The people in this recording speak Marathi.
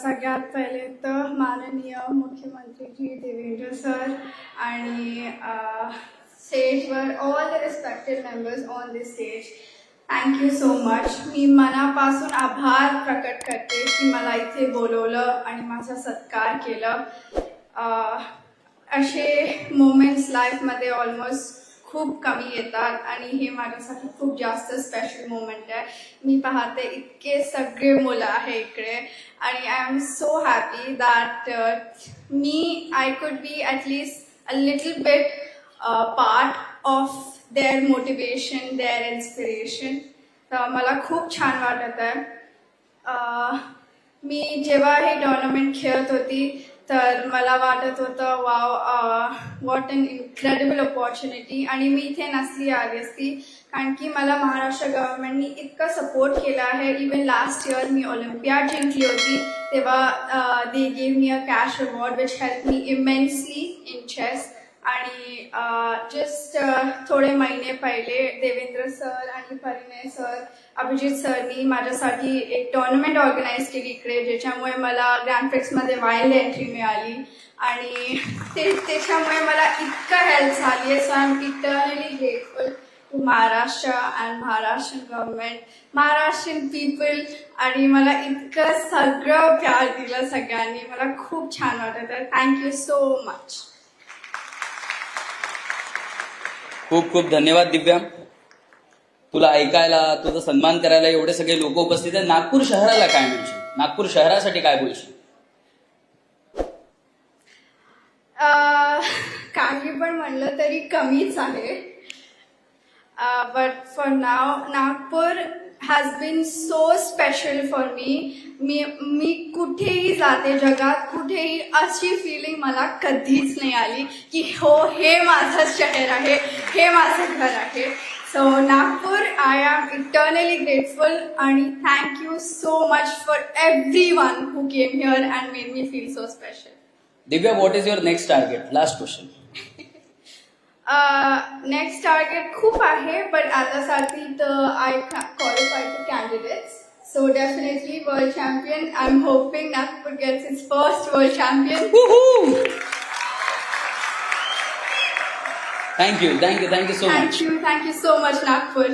सगळ्यात पहिले तर माननीय मुख्यमंत्री देवेंद्र सर आणि स्टेजवर all the respected members on this stage, thank you so much. मी मनापासून आभार प्रकट करते की मला इथे बोलवलं आणि माझा सत्कार केलं. असे मोमेंट्स लाईफमध्ये ऑलमोस्ट खूप कमी येतात आणि हे माझ्यासाठी खूप जास्त स्पेशल मोमेंट आहे. मी पाहते इतके सगळे मुलं आहे इकडे आणि I am so happy that I could be at least a little bit part of their motivation, their inspiration. तर मला खूप छान वाटत आहे. मी जेव्हा हे टुर्नामेंट खेळत होती तर मला वाटत होतं व्हॉट अन इन्क्रेडिबल अपॉर्च्युनिटी. आणि मी इथे नसली आली असती कारण की मला महाराष्ट्र गव्हर्नमेंटनी इतका सपोर्ट केला आहे. इवन लास्ट इयर मी ऑलिम्पियाड जिंकली होती तेव्हा they gave me a cash award which help me immensely in chess. आणि जस्ट थोडे महिने पहिले देवेंद्र सर आणि परिणय सर, अभिजित सरनी माझ्यासाठी एक टुर्नामेंट ऑर्गनाईज केली इकडे, ज्याच्यामुळे मला ग्रँड प्रिक्समध्ये वाईल्ड एंट्री मिळाली आणि त्याच्यामुळे मला इतकं हेल्प झाली आहे. So I am eternally grateful to Maharashtra and Maharashtrian government, Maharashtrian people. आणि मला इतकं सगळं प्यार दिलं सगळ्यांनी. मला खूप छान वाटत आहे. Thank you so much. खूप खूप धन्यवाद दिव्या. तुला ऐकायला, तुझा सन्मान करायला एवढे सगळे लोक उपस्थित आहेत. नागपूर शहराला काय म्हणशील? नागपूर शहरासाठी काय बोलशील? काही पण म्हणलं तरी कमीच आहे. But for now Nagpur has been so special for me. मी कुठेही जाते जगात, कुठेही अशी फिलिंग मला कधीच नाही आली की हो हे माझं शहर आहे, हे माझं घर आहे. So Nagpur, I am eternally grateful आणि thank you so much for everyone who came here and made me feel so special. Divya, what is your next target? Last question. Next target खूप आहे, बट आतासाठी तर I qualify to candidates. So definitely world champion. I'm hoping Nagpur gets its first world champion. Woohoo! Thank you so much. Thank you so much, Nagpur.